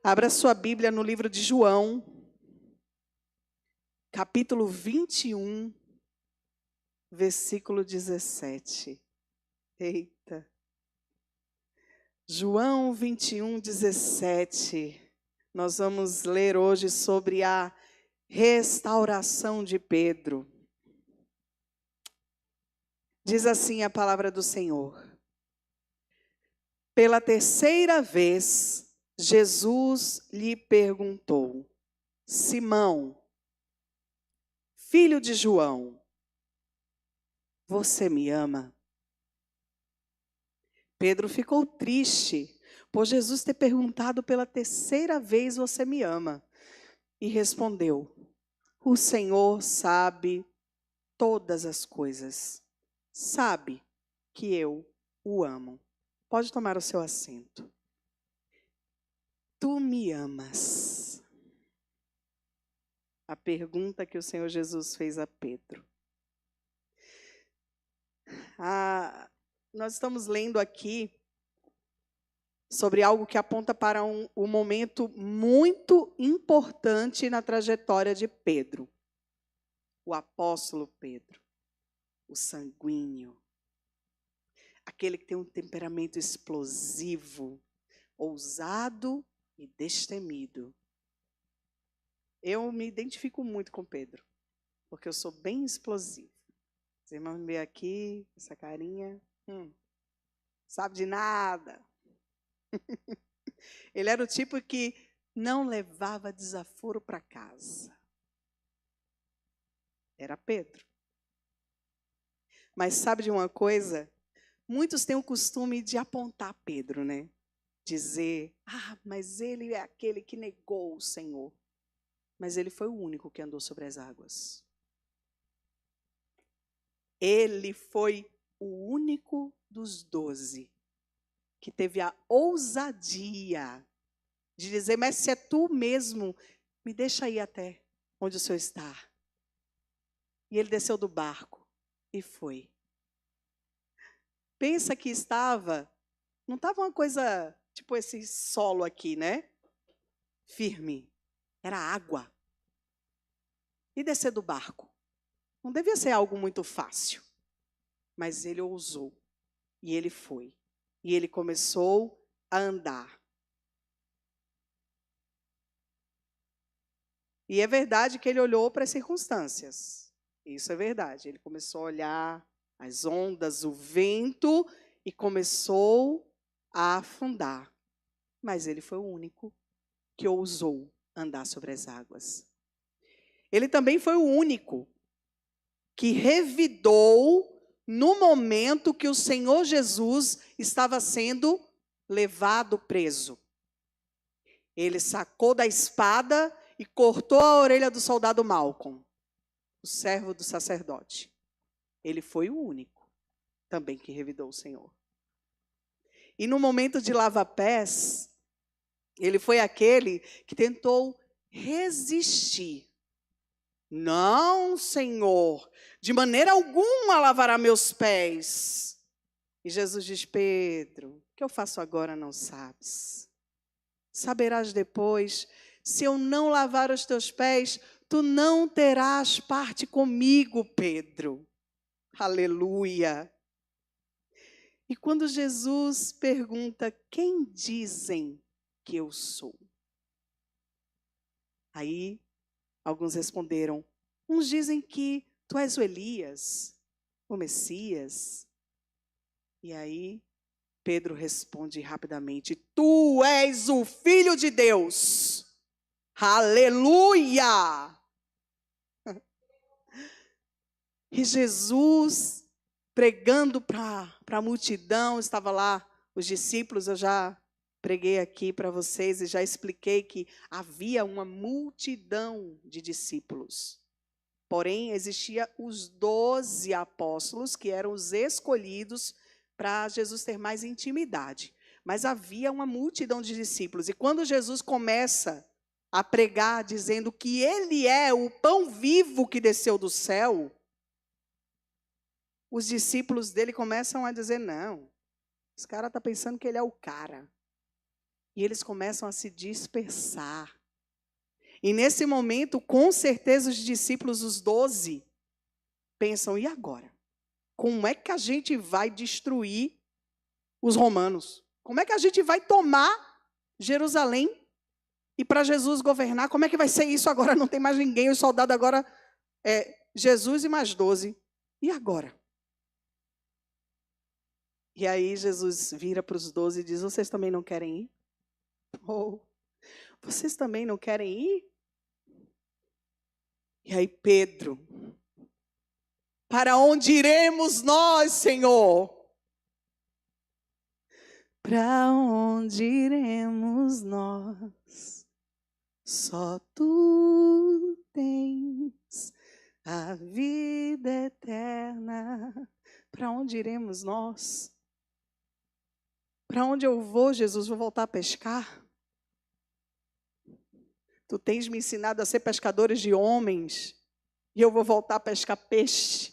Abra sua Bíblia no livro de João, capítulo 21, versículo 17. Eita. João 21, 17. Nós vamos ler hoje sobre a restauração de Pedro. Diz assim a palavra do Senhor. Pela terceira vez, Jesus lhe perguntou: Simão, filho de João, você me ama? Pedro ficou triste por Jesus ter perguntado pela terceira vez: você me ama? E respondeu: o Senhor sabe todas as coisas. Sabe que eu o amo. Pode tomar o seu assento. Tu me amas? A pergunta que o Senhor Jesus fez a Pedro. Nós estamos lendo aqui sobre algo que aponta para um momento muito importante na trajetória de Pedro. O apóstolo Pedro, o sanguíneo, aquele que tem um temperamento explosivo, ousado e destemido. Eu me identifico muito com Pedro, porque eu sou bem explosivo. Os irmãos me veem aqui, essa carinha, sabe de nada. Ele era o tipo que não levava desaforo para casa. Era Pedro. Mas sabe de uma coisa? Muitos têm o costume de apontar Pedro, né? Dizer, mas ele é aquele que negou o Senhor. Mas ele foi o único que andou sobre as águas. Ele foi o único dos 12 que teve a ousadia de dizer, mas se é tu mesmo, me deixa ir até onde o Senhor está. E ele desceu do barco e foi. Pensa que não estava uma coisa, tipo esse solo aqui, né? Firme. Era água. E descer do barco. Não devia ser algo muito fácil. Mas ele ousou. E ele foi. E ele começou a andar. E é verdade que ele olhou para as circunstâncias. Isso é verdade. Ele começou a olhar as ondas, o vento, e começou a afundar. Mas ele foi o único que ousou andar sobre as águas. Ele também foi o único que revidou no momento que o Senhor Jesus estava sendo levado preso. Ele sacou da espada e cortou a orelha do soldado Malcolm, o servo do sacerdote. Ele foi o único também que revidou o Senhor. E no momento de lava-pés, ele foi aquele que tentou resistir. Não, Senhor, de maneira alguma lavará meus pés. E Jesus diz, Pedro, o que eu faço agora não sabes. Saberás depois, se eu não lavar os teus pés, tu não terás parte comigo, Pedro. Aleluia. E quando Jesus pergunta, quem dizem que eu sou? Aí, alguns responderam, uns dizem que tu és o Elias, o Messias. E aí, Pedro responde rapidamente, tu és o Filho de Deus. Aleluia! E Jesus, pregando para a multidão, estava lá, os discípulos, eu já preguei aqui para vocês e já expliquei que havia uma multidão de discípulos. Porém, existia os 12 apóstolos, que eram os escolhidos para Jesus ter mais intimidade. Mas havia uma multidão de discípulos. E quando Jesus começa a pregar, dizendo que ele é o pão vivo que desceu do céu, os discípulos dele começam a dizer, não, esse cara está pensando que ele é o cara. E eles começam a se dispersar. E nesse momento, com certeza, os discípulos, os 12, pensam, e agora? Como é que a gente vai destruir os romanos? Como é que a gente vai tomar Jerusalém e para Jesus governar? Como é que vai ser isso agora? Não tem mais ninguém, os soldados agora é Jesus e mais 12. E agora? E aí Jesus vira para os 12 e diz, vocês também não querem ir? Oh, vocês também não querem ir? E aí Pedro, para onde iremos nós, Senhor? Para onde iremos nós? Só tu tens a vida eterna. Para onde iremos nós? Para onde eu vou, Jesus? Vou voltar a pescar? Tu tens me ensinado a ser pescadores de homens e eu vou voltar a pescar peixe.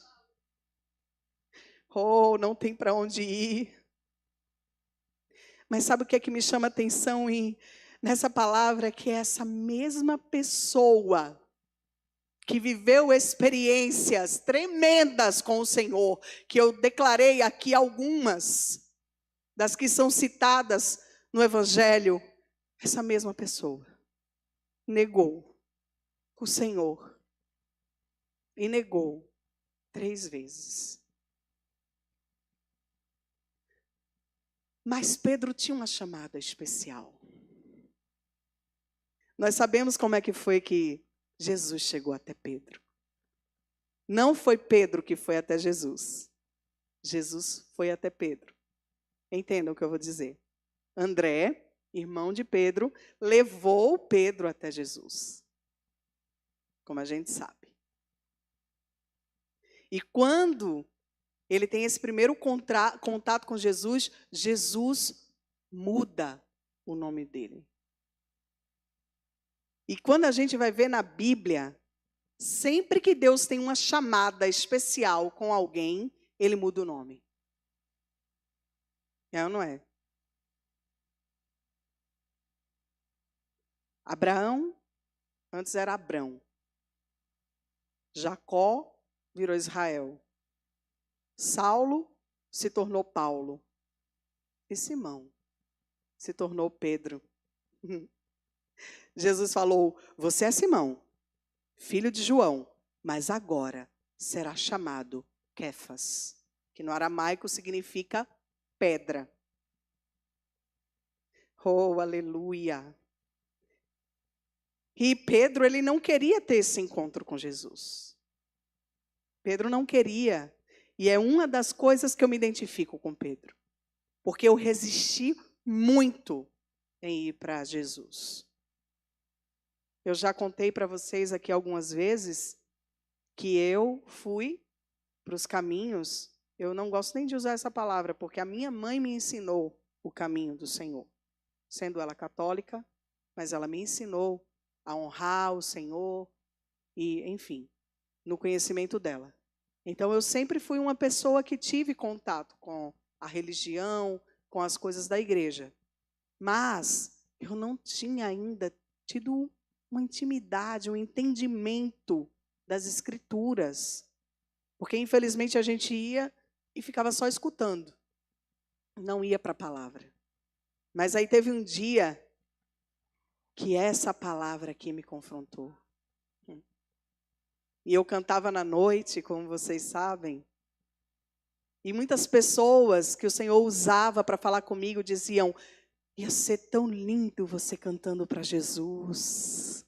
Oh, não tem para onde ir. Mas sabe o que é que me chama a atenção nessa palavra? Que é essa mesma pessoa que viveu experiências tremendas com o Senhor, que eu declarei aqui algumas, das que são citadas no Evangelho, essa mesma pessoa negou o Senhor e negou 3 vezes. Mas Pedro tinha uma chamada especial. Nós sabemos como é que foi que Jesus chegou até Pedro. Não foi Pedro que foi até Jesus. Jesus foi até Pedro. Entendam o que eu vou dizer. André, irmão de Pedro, levou Pedro até Jesus. Como a gente sabe. E quando ele tem esse primeiro contato com Jesus, Jesus muda o nome dele. E quando a gente vai ver na Bíblia, sempre que Deus tem uma chamada especial com alguém, ele muda o nome. É ou não é? Abraão, antes era Abrão. Jacó virou Israel. Saulo se tornou Paulo. E Simão se tornou Pedro. Jesus falou, você é Simão, filho de João, mas agora será chamado Quefas, que no aramaico significa pedra. Oh, aleluia! E Pedro, ele não queria ter esse encontro com Jesus. Pedro não queria. E é uma das coisas que eu me identifico com Pedro. Porque eu resisti muito em ir para Jesus. Eu já contei para vocês aqui algumas vezes que eu fui para os caminhos. Eu não gosto nem de usar essa palavra, porque a minha mãe me ensinou o caminho do Senhor. Sendo ela católica, mas ela me ensinou a honrar o Senhor e, enfim, no conhecimento dela. Então, eu sempre fui uma pessoa que tive contato com a religião, com as coisas da igreja. Mas eu não tinha ainda tido uma intimidade, um entendimento das Escrituras. Porque, infelizmente, a gente ia e ficava só escutando. Não ia para a palavra. Mas aí teve um dia que essa palavra aqui me confrontou. E eu cantava na noite, como vocês sabem. E muitas pessoas que o Senhor usava para falar comigo diziam, ia ser tão lindo você cantando para Jesus.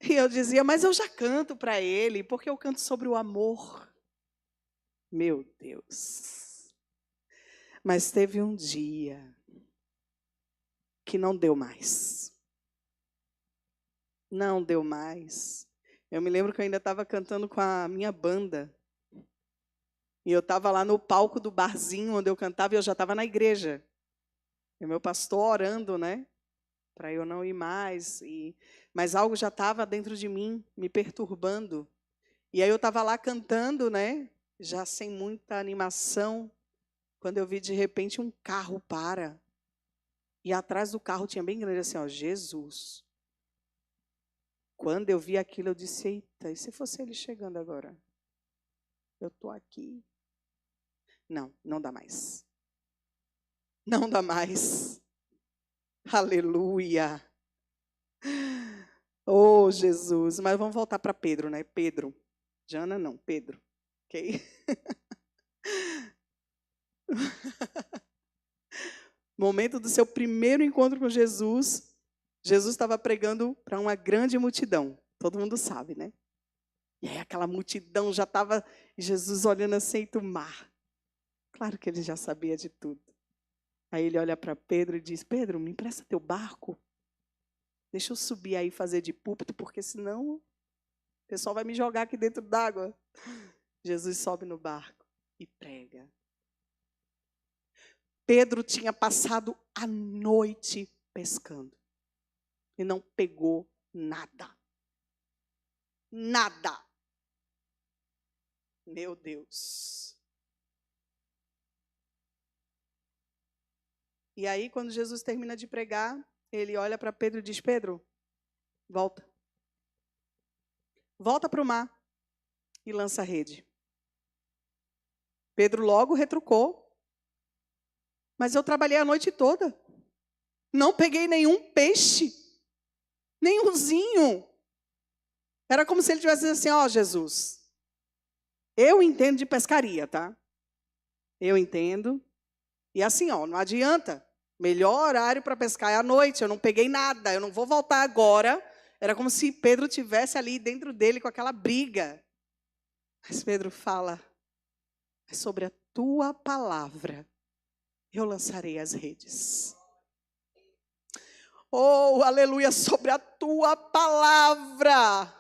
E eu dizia, mas eu já canto para Ele, porque eu canto sobre o amor. Meu Deus. Mas teve um dia que não deu mais. Não deu mais. Eu me lembro que eu ainda estava cantando com a minha banda. E eu estava lá no palco do barzinho onde eu cantava e eu já estava na igreja. E o meu pastor orando, né? Para eu não ir mais. Mas algo já estava dentro de mim, me perturbando. E aí eu estava lá cantando, né? Já sem muita animação. Quando eu vi de repente um carro para. E atrás do carro tinha bem grande assim, ó, Jesus. Quando eu vi aquilo, eu disse, eita, e se fosse ele chegando agora? Eu estou aqui. Não, não dá mais. Não dá mais. Aleluia. Oh, Jesus. Mas vamos voltar para Pedro, né? Pedro. Jana não, Pedro. Ok? Momento do seu primeiro encontro com Jesus. Jesus estava pregando para uma grande multidão. Todo mundo sabe, né? E aí aquela multidão já estava, Jesus olhando assim do mar. Claro que ele já sabia de tudo. Aí ele olha para Pedro e diz, Pedro, me empresta teu barco. Deixa eu subir aí e fazer de púlpito, porque senão o pessoal vai me jogar aqui dentro d'água. Jesus sobe no barco e prega. Pedro tinha passado a noite pescando e não pegou nada. Nada. Meu Deus. E aí, quando Jesus termina de pregar, ele olha para Pedro e diz, Pedro, volta. Volta para o mar e lança a rede. Pedro logo retrucou. Mas eu trabalhei a noite toda. Não peguei nenhum peixe. Nenhumzinho. Era como se ele tivesse dizendo assim, ó, Jesus, eu entendo de pescaria, tá? Eu entendo. E assim, ó, não adianta. Melhor horário para pescar é à noite. Eu não peguei nada. Eu não vou voltar agora. Era como se Pedro tivesse ali dentro dele com aquela briga. Mas Pedro fala, é sobre a tua palavra eu lançarei as redes. Oh, aleluia, sobre a tua palavra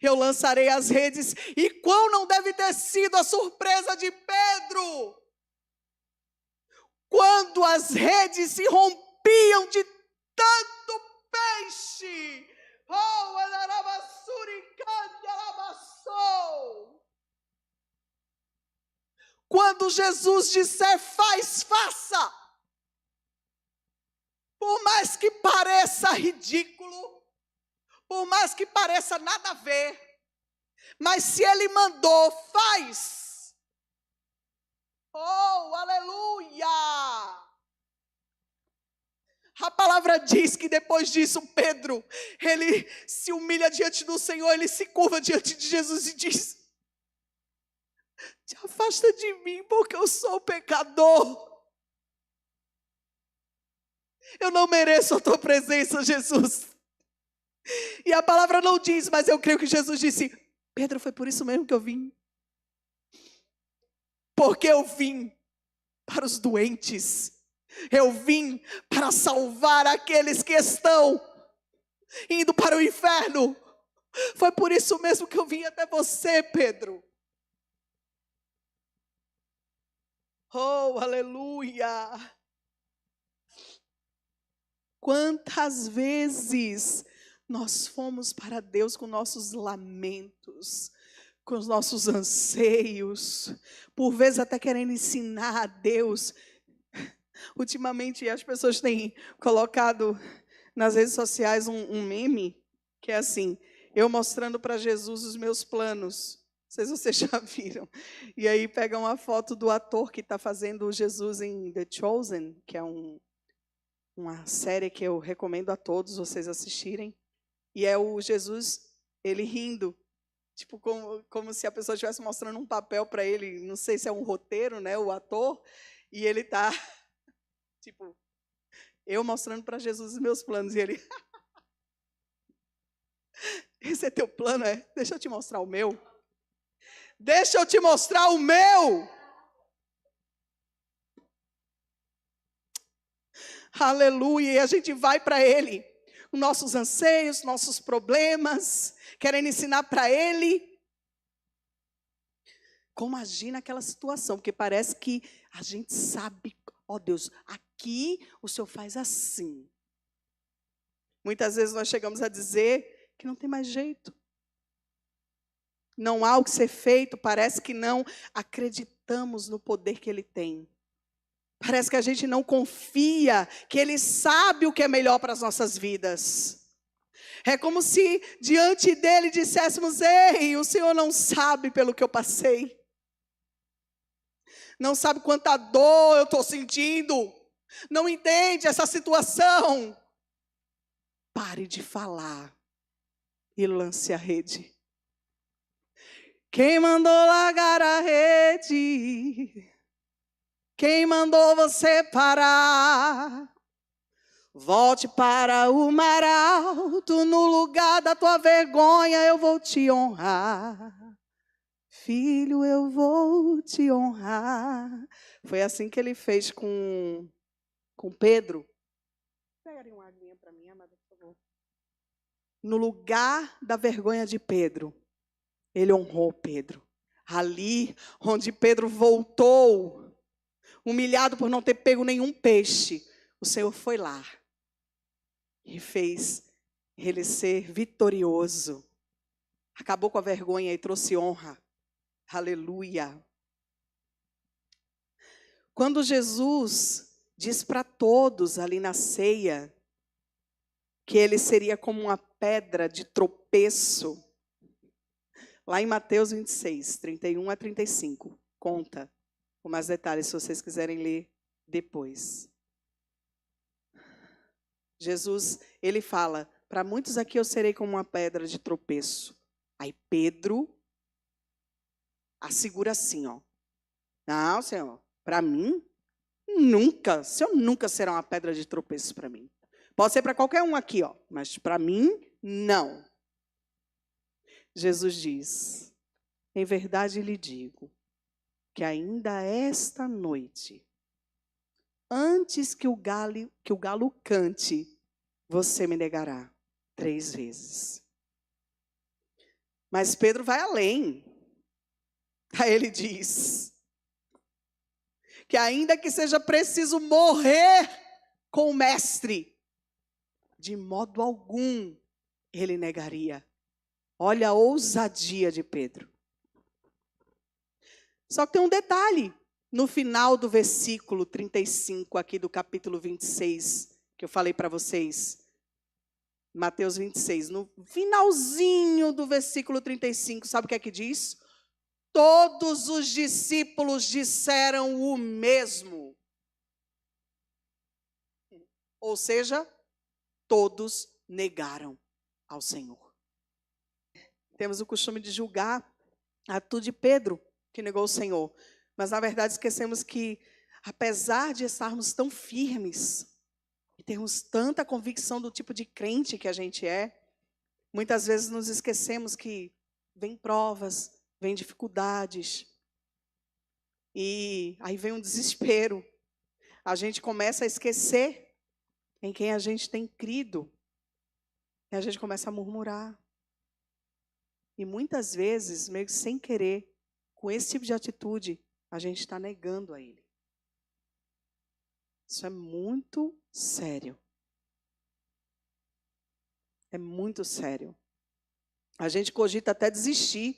eu lançarei as redes. E qual não deve ter sido a surpresa de Pedro? Quando as redes se rompiam de tanto peixe. Oh, quando Jesus disser, faz, faça. Por mais que pareça ridículo, por mais que pareça nada a ver, mas se ele mandou, faz. Oh, aleluia! A palavra diz que depois disso, Pedro, ele se humilha diante do Senhor, ele se curva diante de Jesus e diz, te afasta de mim, porque eu sou pecador. Eu não mereço a tua presença, Jesus. E a palavra não diz, mas eu creio que Jesus disse, Pedro, foi por isso mesmo que eu vim. Porque eu vim para os doentes. Eu vim para salvar aqueles que estão indo para o inferno. Foi por isso mesmo que eu vim até você, Pedro. Oh, aleluia! Quantas vezes nós fomos para Deus com nossos lamentos, com os nossos anseios, por vezes até querendo ensinar a Deus. Ultimamente as pessoas têm colocado nas redes sociais um meme, que é assim, eu mostrando para Jesus os meus planos. Não sei se vocês já viram. E aí pega uma foto do ator que está fazendo o Jesus em The Chosen, que é uma série que eu recomendo a todos vocês assistirem. E é o Jesus, ele rindo. Tipo, como se a pessoa estivesse mostrando um papel para ele. Não sei se é um roteiro, né? O ator. E ele está, tipo, eu mostrando para Jesus os meus planos. E ele, esse é teu plano, é? Deixa eu te mostrar o meu. Deixa eu te mostrar o meu. Aleluia. E a gente vai para ele. Nossos anseios, nossos problemas, querendo ensinar para ele como agir naquela situação, porque parece que a gente sabe, ó Deus, aqui o Senhor faz assim. Muitas vezes nós chegamos a dizer que não tem mais jeito. Não há o que ser feito, parece que não acreditamos no poder que Ele tem. Parece que a gente não confia que Ele sabe o que é melhor para as nossas vidas. É como se diante dele disséssemos: ei, o Senhor não sabe pelo que eu passei. Não sabe quanta dor eu estou sentindo. Não entende essa situação. Pare de falar e lance a rede. Quem mandou largar a rede? Quem mandou você parar? Volte para o mar alto, no lugar da tua vergonha eu vou te honrar. Filho, eu vou te honrar. Foi assim que ele fez com Pedro. Pegaria uma aguinha para mim, amada, por favor. No lugar da vergonha de Pedro, ele honrou Pedro. Ali onde Pedro voltou, humilhado por não ter pego nenhum peixe, o Senhor foi lá e fez ele ser vitorioso. Acabou com a vergonha e trouxe honra. Aleluia. Quando Jesus diz para todos ali na ceia que ele seria como uma pedra de tropeço, lá em Mateus 26, 31 a 35, conta com mais detalhes se vocês quiserem ler depois. Jesus, ele fala: para muitos aqui eu serei como uma pedra de tropeço. Aí Pedro assegura assim, ó: não, Senhor, para mim, nunca. O Senhor nunca será uma pedra de tropeço para mim. Pode ser para qualquer um aqui, ó, mas para mim, não. Jesus diz: em verdade lhe digo, que ainda esta noite, antes que o galo cante, você me negará 3 vezes. Mas Pedro vai além. Aí ele diz que ainda que seja preciso morrer com o mestre, de modo algum ele negaria. Olha a ousadia de Pedro. Só que tem um detalhe. No final do versículo 35 aqui do capítulo 26, que eu falei para vocês, Mateus 26, no finalzinho do versículo 35, sabe o que é que diz? Todos os discípulos disseram o mesmo. Ou seja, todos negaram ao Senhor. Temos o costume de julgar a atitude de Pedro, que negou o Senhor. Mas, na verdade, esquecemos que, apesar de estarmos tão firmes, e termos tanta convicção do tipo de crente que a gente é, muitas vezes nos esquecemos que vem provas, vem dificuldades, e aí vem um desespero. A gente começa a esquecer em quem a gente tem crido, e a gente começa a murmurar. E muitas vezes, meio que sem querer, com esse tipo de atitude, a gente está negando a Ele. Isso é muito sério. É muito sério. A gente cogita até desistir.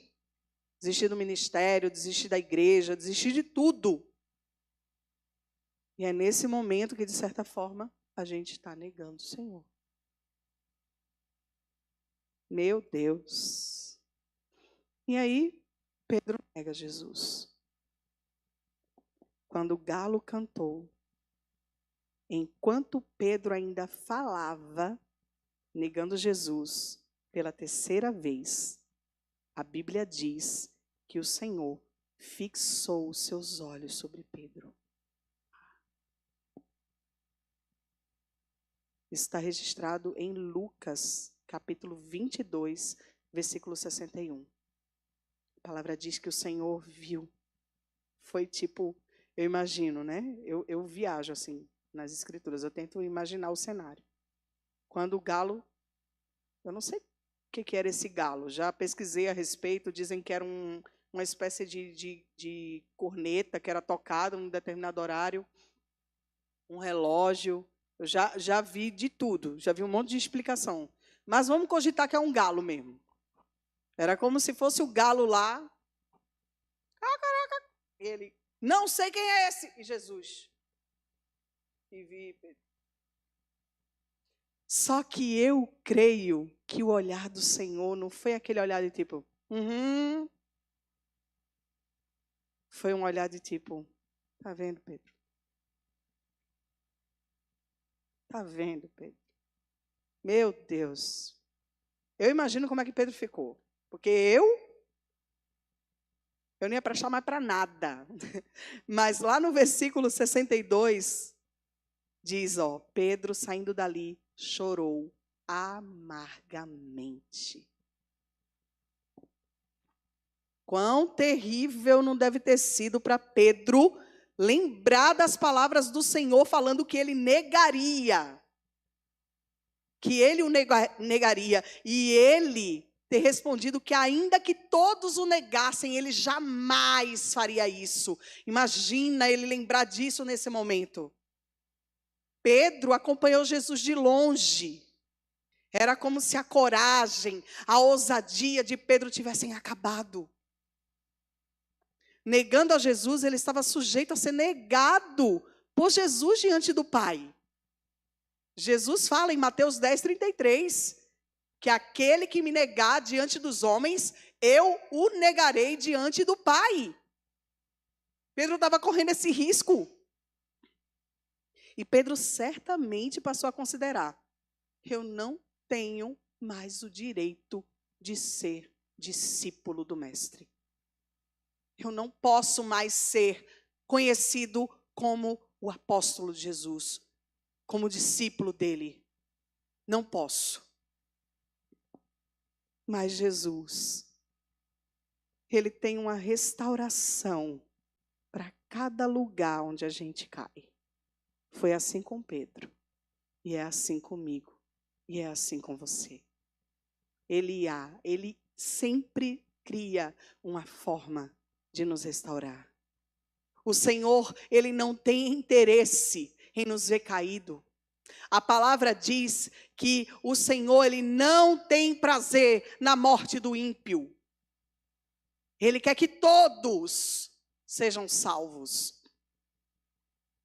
Desistir do ministério, desistir da igreja, desistir de tudo. E é nesse momento que, de certa forma, a gente está negando o Senhor. Meu Deus. E aí, Pedro nega Jesus. Quando o galo cantou, enquanto Pedro ainda falava, negando Jesus pela 3ª vez, a Bíblia diz que o Senhor fixou os seus olhos sobre Pedro. Está registrado em Lucas, capítulo 22, versículo 61. A palavra diz que o Senhor viu. Foi tipo, eu imagino, né? Eu viajo assim nas escrituras, eu tento imaginar o cenário. Quando o galo, eu não sei o que era esse galo, já pesquisei a respeito, dizem que era uma espécie de corneta que era tocada em um determinado horário, um relógio. Eu já vi de tudo, já vi um monte de explicação. Mas vamos cogitar que é um galo mesmo. Era como se fosse o galo lá. Ele, não sei quem é esse. E Jesus, e vi Pedro. Só que eu creio que o olhar do Senhor não foi aquele olhar de tipo, Foi um olhar de tipo, tá vendo, Pedro? Tá vendo, Pedro? Meu Deus. Eu imagino como é que Pedro ficou. Porque eu não ia prestar mais para nada. Mas lá no versículo 62, diz, Pedro saindo dali, chorou amargamente. Quão terrível não deve ter sido para Pedro lembrar das palavras do Senhor falando que ele negaria. Que ele o negaria. E ele ter respondido que ainda que todos o negassem, ele jamais faria isso. Imagina ele lembrar disso nesse momento. Pedro acompanhou Jesus de longe. Era como se a coragem, a ousadia de Pedro tivessem acabado. Negando a Jesus, ele estava sujeito a ser negado por Jesus diante do Pai. Jesus fala em Mateus 10:33, que aquele que me negar diante dos homens, eu o negarei diante do Pai. Pedro estava correndo esse risco. E Pedro certamente passou a considerar, eu não tenho mais o direito de ser discípulo do Mestre. Eu não posso mais ser conhecido como o apóstolo de Jesus, como discípulo dele. Não posso. Mas Jesus, ele tem uma restauração para cada lugar onde a gente cai. Foi assim com Pedro, e é assim comigo, e é assim com você. Ele sempre cria uma forma de nos restaurar. O Senhor, ele não tem interesse em nos ver caído. A palavra diz que o Senhor, ele não tem prazer na morte do ímpio. Ele quer que todos sejam salvos.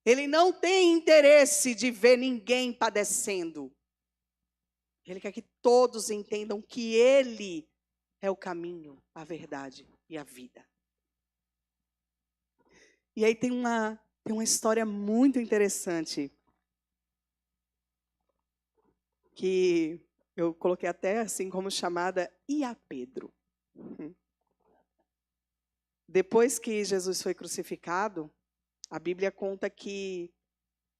Ele não tem interesse de ver ninguém padecendo. Ele quer que todos entendam que ele é o caminho, a verdade e a vida. E aí tem uma história muito interessante que eu coloquei até assim como chamada E a Pedro. Depois que Jesus foi crucificado, a Bíblia conta que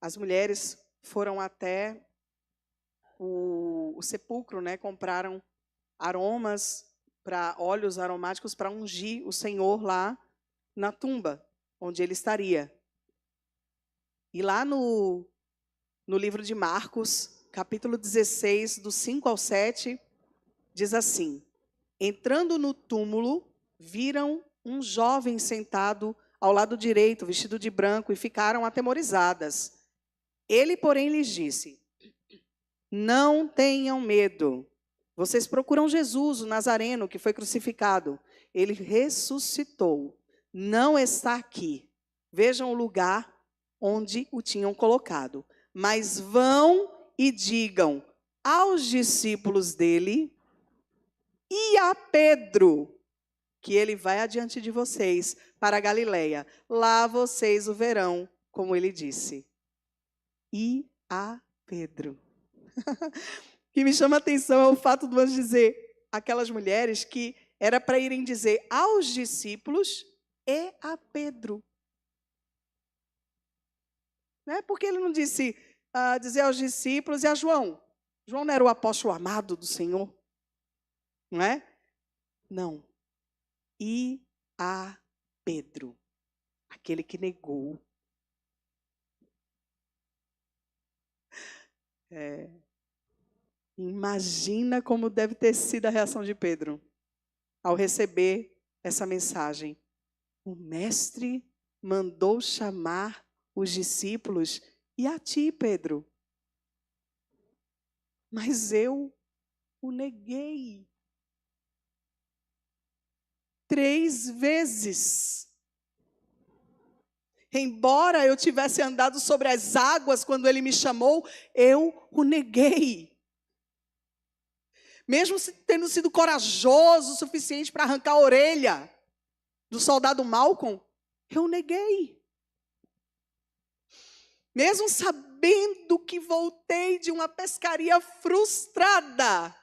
as mulheres foram até o sepulcro, né? Compraram óleos aromáticos para ungir o Senhor lá na tumba, onde ele estaria. E lá no livro de Marcos, capítulo 16, do 5 ao 7, diz assim: entrando no túmulo, viram um jovem sentado ao lado direito, vestido de branco, e ficaram atemorizadas. Ele, porém, lhes disse: não tenham medo. Vocês procuram Jesus, o Nazareno, que foi crucificado. Ele ressuscitou. Não está aqui. Vejam o lugar onde o tinham colocado. Mas vão e digam aos discípulos dele e a Pedro que ele vai adiante de vocês para a Galileia. Lá vocês o verão, como ele disse. E a Pedro. O que me chama a atenção é o fato de nós dizer aquelas mulheres que era para irem dizer aos discípulos e a Pedro. Né? Porque ele não disse dizer aos discípulos e a João. João não era o apóstolo amado do Senhor? Não é? Não. E a Pedro, aquele que negou. Imagina como deve ter sido a reação de Pedro ao receber essa mensagem. O mestre mandou chamar os discípulos e a ti, Pedro. Mas eu o neguei 3 vezes. Embora eu tivesse andado sobre as águas quando ele me chamou, eu o neguei. Mesmo tendo sido corajoso o suficiente para arrancar a orelha do soldado Malcolm, eu neguei. Mesmo sabendo que voltei de uma pescaria frustrada,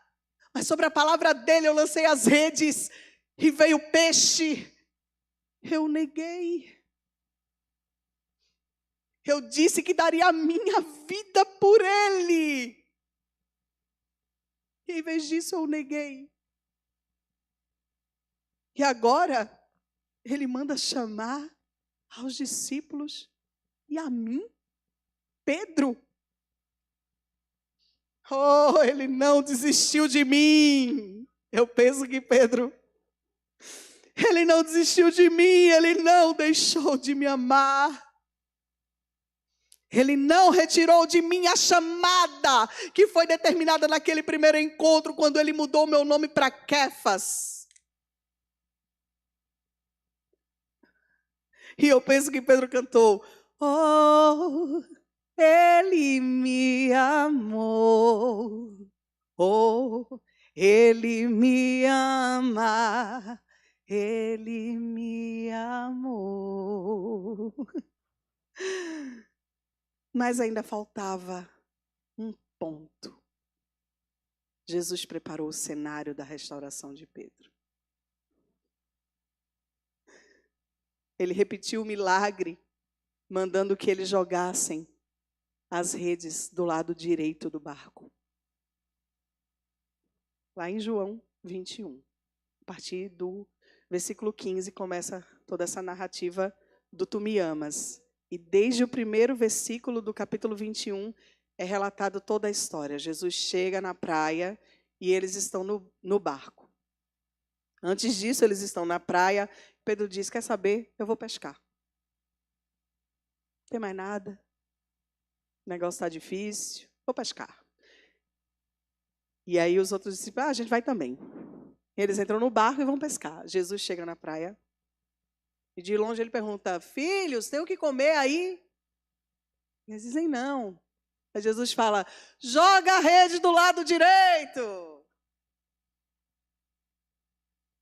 mas sobre a palavra dele eu lancei as redes e veio peixe, eu neguei. Eu disse que daria a minha vida por ele. E em vez disso eu neguei. E agora ele manda chamar aos discípulos e a mim, Pedro. Oh, ele não desistiu de mim. Eu penso que Pedro, ele não desistiu de mim, ele não deixou de me amar. Ele não retirou de mim a chamada que foi determinada naquele primeiro encontro, quando ele mudou meu nome para Kefas. E eu penso que Pedro cantou: oh, ele me amou. Oh, ele me ama. Ele me amou. Mas ainda faltava um ponto. Jesus preparou o cenário da restauração de Pedro. Ele repetiu o milagre, mandando que eles jogassem as redes do lado direito do barco. Lá em João 21. A partir do versículo 15 começa toda essa narrativa do Tu me amas. E desde o primeiro versículo do capítulo 21 é relatado toda a história. Jesus chega na praia e eles estão no barco. Antes disso, eles estão na praia. Pedro diz: quer saber? Eu vou pescar. Não tem mais nada. O negócio está difícil. Vou pescar. E aí os outros discípulos: a gente vai também. Eles entram no barco e vão pescar. Jesus chega na praia. E de longe ele pergunta: filhos, tem o que comer aí? Eles dizem não. Aí Jesus fala: joga a rede do lado direito.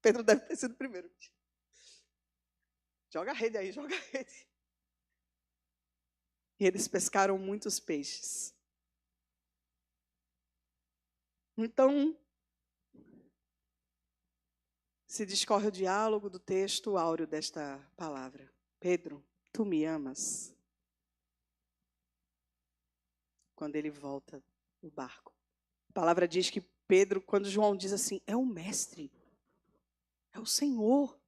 Pedro deve ter sido o primeiro. Joga a rede aí, joga a rede. E eles pescaram muitos peixes. Então, se discorre o diálogo do texto áureo desta palavra. Pedro, tu me amas? Quando ele volta no barco. A palavra diz que Pedro, quando João diz assim, é o mestre, é o Senhor.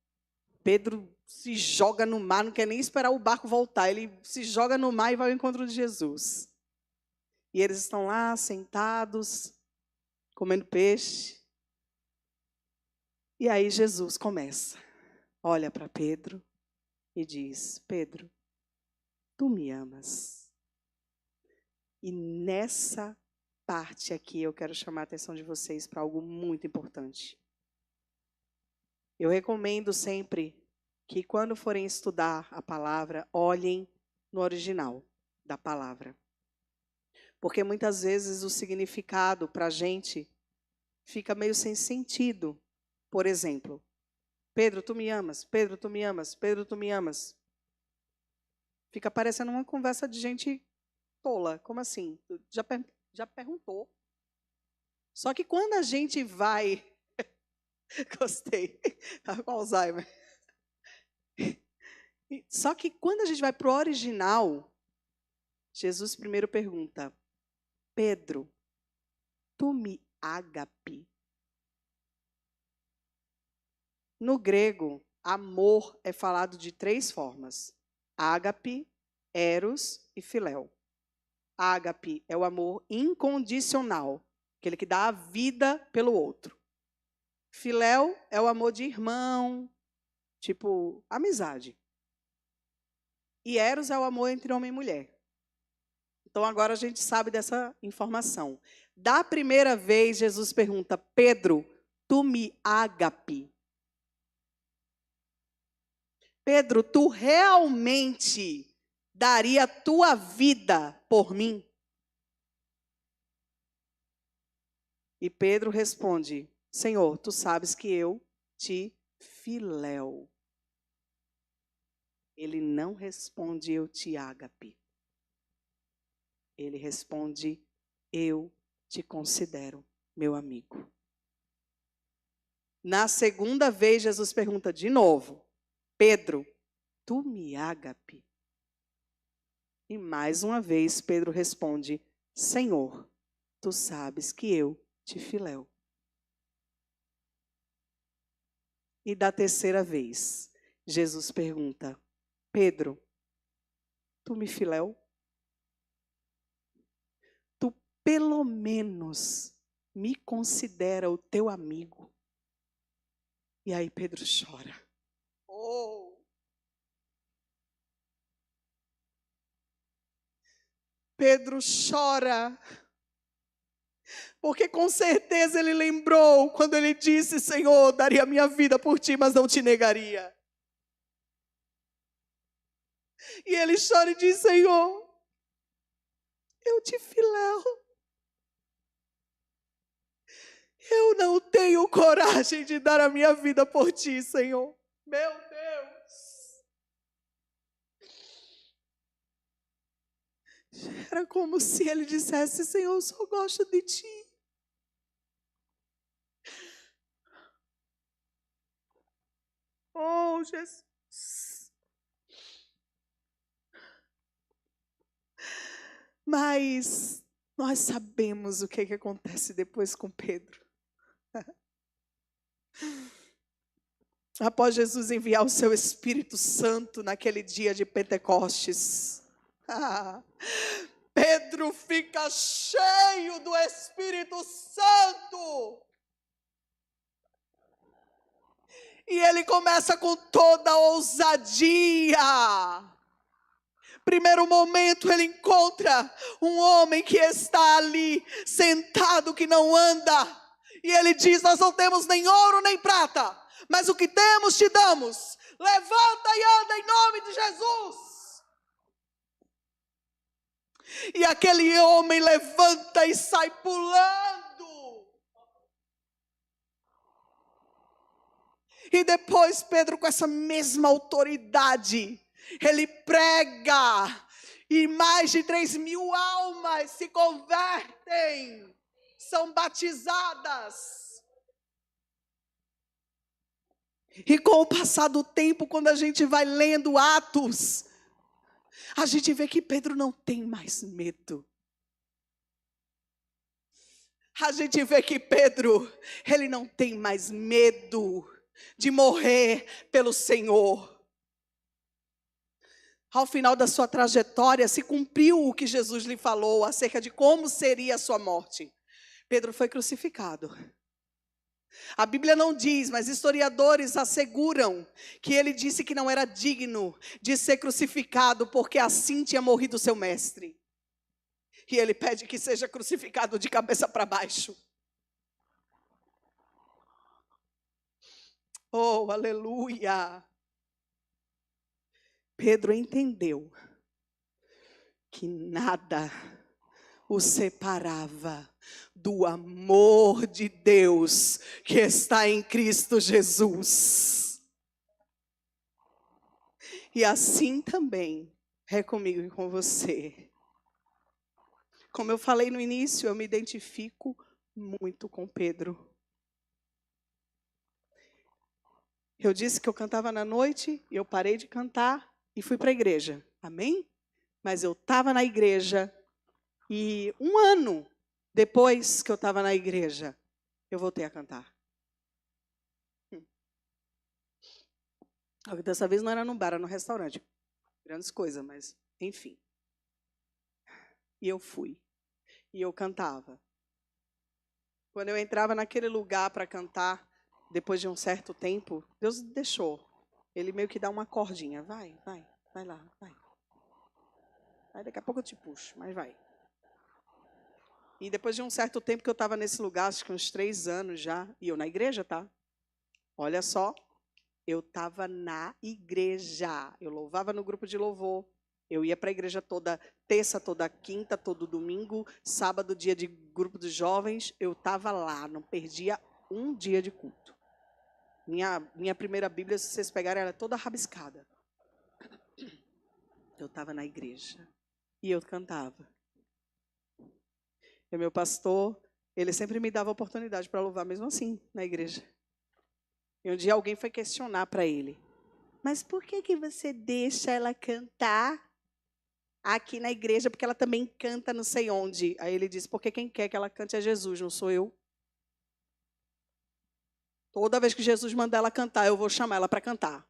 Pedro se joga no mar, não quer nem esperar o barco voltar. Ele se joga no mar e vai ao encontro de Jesus. E eles estão lá sentados, comendo peixe. E aí Jesus começa, olha para Pedro e diz: Pedro, tu me amas? E nessa parte aqui eu quero chamar a atenção de vocês para algo muito importante. Eu recomendo sempre que quando forem estudar a palavra, olhem no original da palavra. Porque muitas vezes o significado para a gente fica meio sem sentido. Por exemplo, Pedro, tu me amas? Pedro, tu me amas? Pedro, tu me amas? Fica parecendo uma conversa de gente tola. Como assim? Já perguntou. Só que quando a gente vai... Gostei. Estava com Alzheimer. Só que quando a gente vai para o original, Jesus primeiro pergunta: Pedro, tu me ágape? No grego, amor é falado de 3 formas: ágape, eros e filéu. Ágape é o amor incondicional, aquele que dá a vida pelo outro. Filéu é o amor de irmão, tipo amizade. E eros é o amor entre homem e mulher. Então agora a gente sabe dessa informação. Da primeira vez, Jesus pergunta: Pedro, tu me ágape? Pedro, tu realmente daria a tua vida por mim? E Pedro responde: Senhor, tu sabes que eu te filéu. Ele não responde eu te ágape. Ele responde eu te considero meu amigo. Na segunda vez, Jesus pergunta de novo: Pedro, tu me ágape? E mais uma vez, Pedro responde: Senhor, tu sabes que eu te filéu. E da terceira vez, Jesus pergunta: Pedro, tu me filéu? Tu pelo menos me considera o teu amigo? E aí Pedro chora. Oh! Pedro chora, porque com certeza ele lembrou quando ele disse: Senhor, daria minha vida por ti, mas não te negaria. E ele chora e diz: Senhor, eu te filéu. Eu não tenho coragem de dar a minha vida por ti, Senhor. Meu Deus. Era como se ele dissesse: Senhor, eu só gosto de ti. Oh, Jesus. Mas nós sabemos o que acontece depois com Pedro. Após Jesus enviar o seu Espírito Santo naquele dia de Pentecostes, Pedro fica cheio do Espírito Santo. E ele começa com toda a ousadia. Primeiro momento, ele encontra um homem que está ali, sentado, que não anda. E ele diz: nós não temos nem ouro nem prata, mas o que temos te damos. Levanta e anda em nome de Jesus. E aquele homem levanta e sai pulando. E depois Pedro, com essa mesma autoridade, ele prega, e mais de 3.000 almas se convertem, são batizadas. E com o passar do tempo, quando a gente vai lendo Atos, a gente vê que Pedro não tem mais medo. A gente vê que Pedro, ele não tem mais medo de morrer pelo Senhor. Ao final da sua trajetória, se cumpriu o que Jesus lhe falou acerca de como seria a sua morte. Pedro foi crucificado. A Bíblia não diz, mas historiadores asseguram que ele disse que não era digno de ser crucificado, porque assim tinha morrido seu mestre. E ele pede que seja crucificado de cabeça para baixo. Oh, aleluia! Pedro entendeu que nada o separava do amor de Deus que está em Cristo Jesus. E assim também é comigo e com você. Como eu falei no início, eu me identifico muito com Pedro. Eu disse que eu cantava na noite, e eu parei de cantar e fui para a igreja. Amém? Mas eu estava na igreja e 1 ano depois que eu estava na igreja, eu voltei a cantar. Dessa vez não era no bar, era no restaurante. Grandes coisas, mas enfim. E eu fui. E eu cantava. Quando eu entrava naquele lugar para cantar, depois de um certo tempo, Deus deixou. Ele meio que dá uma cordinha. Vai lá, vai. Aí daqui a pouco eu te puxo, mas vai. E depois de um certo tempo que eu estava nesse lugar, acho que uns 3 anos já, e eu na igreja, tá? Olha só, eu estava na igreja. Eu louvava no grupo de louvor, Eu ia para a igreja toda terça, toda quinta, todo domingo, sábado, dia de grupo dos jovens, eu estava lá, não perdia um dia de culto. Minha primeira Bíblia, se vocês pegarem, ela é toda rabiscada. Eu estava na igreja e eu cantava. E o meu pastor, ele sempre me dava oportunidade para louvar mesmo assim, na igreja. E um dia alguém foi questionar para ele, mas por que você deixa ela cantar aqui na igreja, porque ela também canta não sei onde? Aí ele disse, porque quem quer que ela cante é Jesus, não sou eu. Toda vez que Jesus mandar ela cantar, eu vou chamar ela para cantar.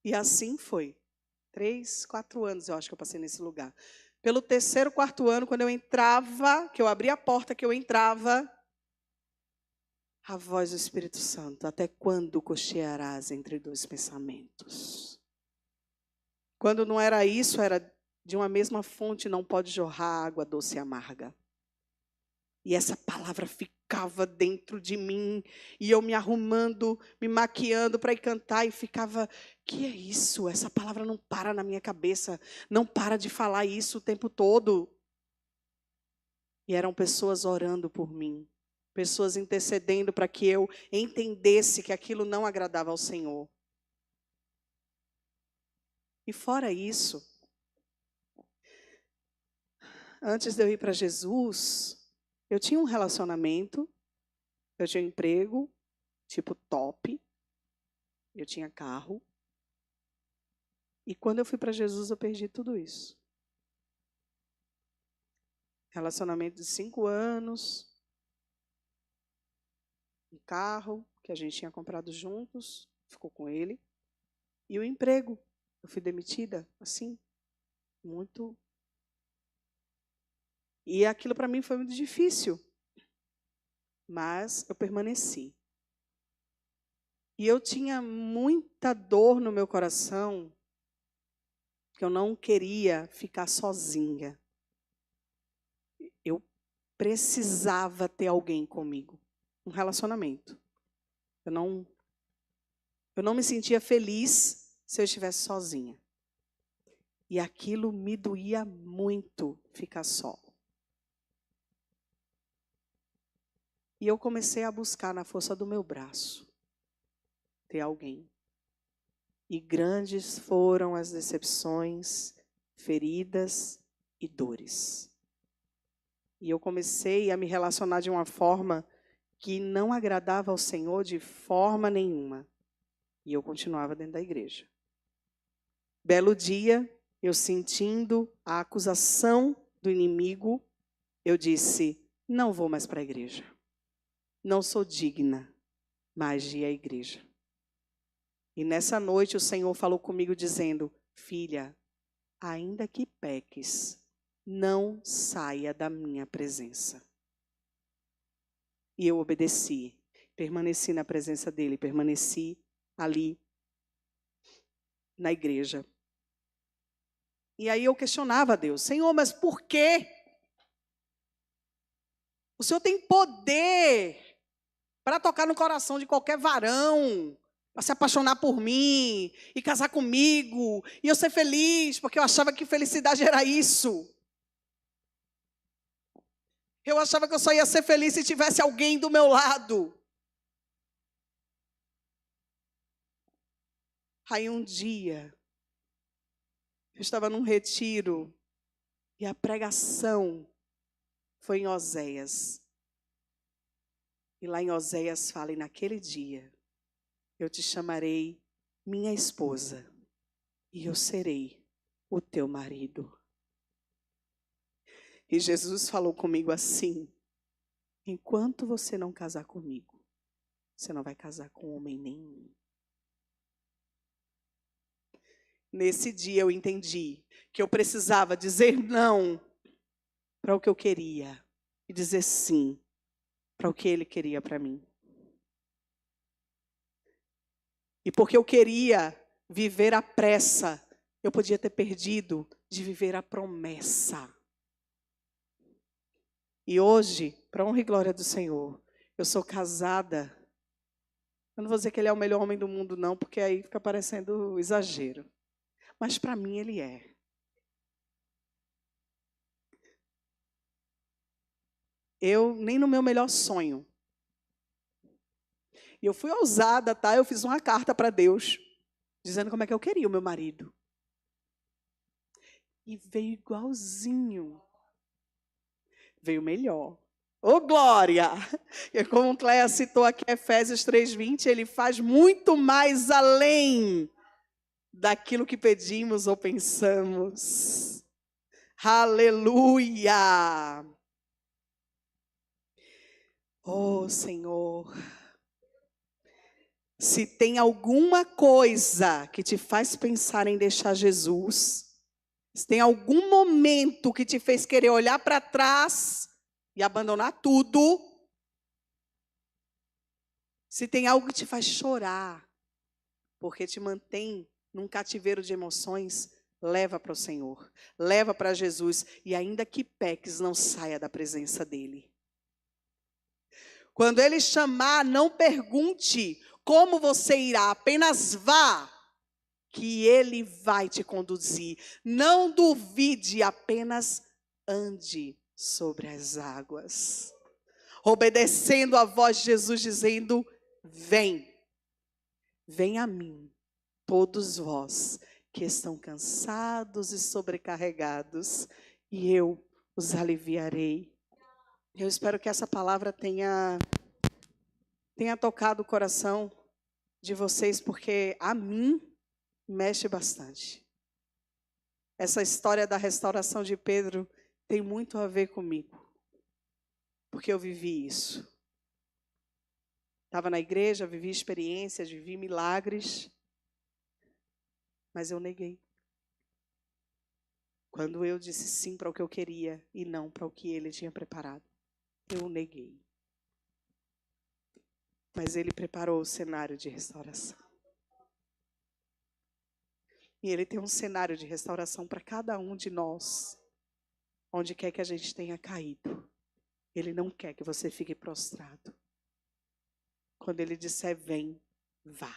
E assim foi. 3, 4 anos eu acho que eu passei nesse lugar. Pelo terceiro, quarto ano, quando eu entrava, que eu abri a porta, que eu entrava, a voz do Espírito Santo, até quando cochearás entre dois pensamentos? Quando não era isso, era de uma mesma fonte, não pode jorrar água doce e amarga. E essa palavra ficava dentro de mim, e eu me arrumando, me maquiando para ir cantar, e ficava, que é isso? Essa palavra não para na minha cabeça, não para de falar isso o tempo todo. E eram pessoas orando por mim, pessoas intercedendo para que eu entendesse que aquilo não agradava ao Senhor. E fora isso, antes de eu ir para Jesus, eu tinha um relacionamento, eu tinha um emprego, tipo top, eu tinha carro. E quando eu fui para Jesus, eu perdi tudo isso. Relacionamento de 5 anos, um carro que a gente tinha comprado juntos, ficou com ele. E o emprego, eu fui demitida, assim, muito. E aquilo para mim foi muito difícil. Mas eu permaneci. E eu tinha muita dor no meu coração, que eu não queria ficar sozinha. Eu precisava ter alguém comigo, um relacionamento. Eu não me sentia feliz se eu estivesse sozinha. E aquilo me doía muito, ficar só. E eu comecei a buscar na força do meu braço ter alguém. E grandes foram as decepções, feridas e dores. E eu comecei a me relacionar de uma forma que não agradava ao Senhor de forma nenhuma. E eu continuava dentro da igreja. Belo dia, eu sentindo a acusação do inimigo, eu disse, não vou mais para a igreja. Não sou digna mais de ir à igreja. E nessa noite o Senhor falou comigo dizendo, filha, ainda que peques, não saia da minha presença. E eu obedeci, permaneci na presença dele, permaneci ali na igreja. E aí eu questionava a Deus, Senhor, mas por quê? O Senhor tem poder para tocar no coração de qualquer varão, para se apaixonar por mim e casar comigo, e eu ser feliz, porque eu achava que felicidade era isso. Eu achava que eu só ia ser feliz se tivesse alguém do meu lado. Aí um dia, eu estava num retiro, e a pregação foi em Oséias. E lá em Oséias fala, e naquele dia, eu te chamarei minha esposa, e eu serei o teu marido. E Jesus falou comigo assim, enquanto você não casar comigo, você não vai casar com homem nenhum. Nesse dia eu entendi que eu precisava dizer não para o que eu queria e dizer sim para o que Ele queria para mim. E porque eu queria viver a pressa, eu podia ter perdido de viver a promessa. E hoje, para honra e glória do Senhor, eu sou casada. Eu não vou dizer que ele é o melhor homem do mundo, não, porque aí fica parecendo exagero. Mas para mim ele é. Eu, nem no meu melhor sonho. E eu fui ousada, tá? Eu fiz uma carta para Deus, dizendo como é que eu queria o meu marido. E veio igualzinho. Veio melhor. Ô, glória! E como Cléia citou aqui, Efésios 3:20, ele faz muito mais além daquilo que pedimos ou pensamos. Aleluia! Oh, Senhor, se tem alguma coisa que te faz pensar em deixar Jesus, se tem algum momento que te fez querer olhar para trás e abandonar tudo, se tem algo que te faz chorar, porque te mantém num cativeiro de emoções, leva para o Senhor, leva para Jesus, e ainda que peques, não saia da presença dEle. Quando Ele chamar, não pergunte como você irá, apenas vá, que Ele vai te conduzir. Não duvide, apenas ande sobre as águas. Obedecendo a voz de Jesus, dizendo: vem, vem a mim, todos vós que estão cansados e sobrecarregados, e eu os aliviarei. Eu espero que essa palavra tenha tocado o coração de vocês, porque a mim mexe bastante. Essa história da restauração de Pedro tem muito a ver comigo, porque eu vivi isso. Estava na igreja, vivi experiências, vivi milagres, mas eu neguei. Quando eu disse sim para o que eu queria e não para o que ele tinha preparado, eu neguei. Mas ele preparou o cenário de restauração. E ele tem um cenário de restauração para cada um de nós, onde quer que a gente tenha caído. Ele não quer que você fique prostrado. Quando ele disser vem, vá.